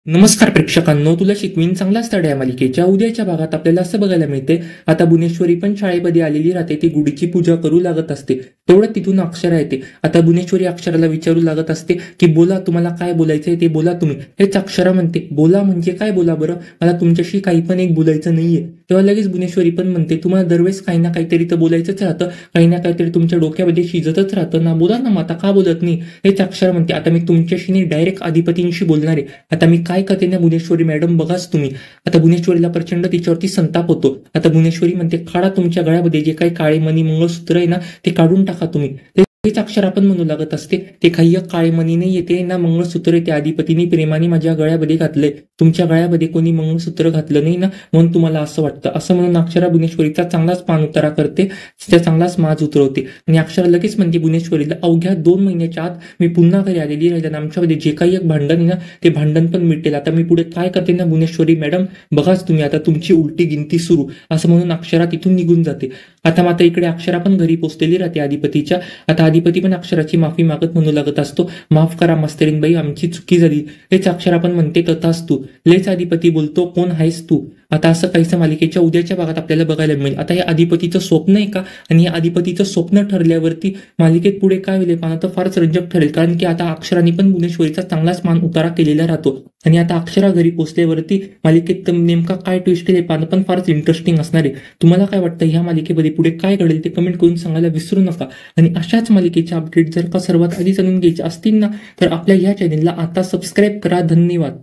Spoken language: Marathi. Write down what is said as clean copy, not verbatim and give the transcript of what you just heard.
नमस्कार प्रेक्षकांनो, तुला शिकवीन चांगला स्थळ या मालिकेच्या उद्याच्या भागात आपल्याला असं बघायला मिळते. आता भुवनेश्वरी पण शाळेमध्ये आलेली राहते. ती गुढीची पूजा करू लागत असते. तेवढं तिथून अक्षरा येते. आता भुवनेश्वरी अक्षराला विचारू लागत असते की बोला, तुम्हाला काय बोलायचंय ते बोला तुम्ही. हेच अक्षरा म्हणते, बोला म्हणजे काय बोला बरं, मला तुमच्याशी काही पण एक बोलायचं नाहीये. तेव्हा लगेच भुवनेश्वरी पण म्हणते, तुम्हाला दरवेळेस काही ना काहीतरी तर बोलायचंच राहतं, काही ना काहीतरी तुमच्या डोक्यामध्ये शिजतच राहतं ना, बोला ना, मग आता का बोलत नाही. हेच अक्षरा म्हणते, आता मी तुमच्याशी नाही, डायरेक्ट अधिपतींशी बोलणार आहे. आता मी काय करते ना भुवनेश्वरी मॅडम, बघाच तुम्ही. आता भुवनेश्वरीला प्रचंड तिच्यावरती संताप होतो. आता भुवनेश्वरी म्हणते, काढा तुमच्या गळ्यामध्ये जे काही काळे मणी मंगळसूत्र आहे ना, ते काढून टाका तुम्ही. तेच अक्षरा पण म्हणू लागत असते, ते काही काळे मणी नाही येते ना, मंगळसूत्र त्या अधिपतीने प्रेमाने माझ्या गळ्यामध्ये घातलंय. तुमच्या गळ्यामध्ये कोणी मंगळसूत्र घातलं नाही ना, म्हणून तुम्हाला असं वाटतं. असं म्हणून अक्षरा भुवनेश्वरीचा चांगलाच मान उतारा करते, तिचा चांगलाच माज उतरवते. आणि अक्षरा लगेच म्हणते भुवनेश्वरीला, अवघ्या 2 महिन्याच्या आत मी पुन्हा घरी आलेली राहिली आणि आमच्यामध्ये जे काही एक भांडण आहे ना, ते भांडण पण मिटेल. आता मी पुढे काय करते ना भुवनेश्वरी मॅडम, बघाच तुम्ही, आता तुमची उलटी गिनती सुरू. असं म्हणून अक्षरा तिथून निघून जाते. आता मात्र इकडे अक्षरा पण घरी पोहोचलेली राहते अधिपतीच्या. आता अधिपती पण अक्षराची माफी मागत म्हणू लागत असतो, माफ करा मास्तरीनबाई, आमची चुकी झाली. हेच अक्षरा पण म्हणते, तथास्तु. लेच अधिपती बोलतो, कोण आहेस तू. आता असं काहीसं मालिकेच्या उद्याच्या भागात आपल्याला बघायला मिळेल. आता हे अधिपतीचं स्वप्न आहे का, आणि या अधिपतीचं स्वप्न ठरल्यावरती मालिकेत पुढे काय होईल पाहणं तर फारच रंजक ठरेल. कारण की आता अक्षराने पण भुवनेश्वरीचा चांगलाच मान उतारा केलेला राहतो. आणि आता अक्षरा घरी पोहोचल्यावरती मालिकेत नेमका काय ट्विस्ट आहे पाहणं पण फारच इंटरेस्टिंग असणार आहे. तुम्हाला काय वाटतं ह्या मालिकेमध्ये पुढे काय घडेल ते कमेंट करून सांगायला विसरू नका. आणि अशाच मालिकेचे अपडेट जर का सर्वात आधी जाणून घ्यायचे असतील ना, तर आपल्या ह्या चॅनेलला आता सबस्क्राईब करा. धन्यवाद.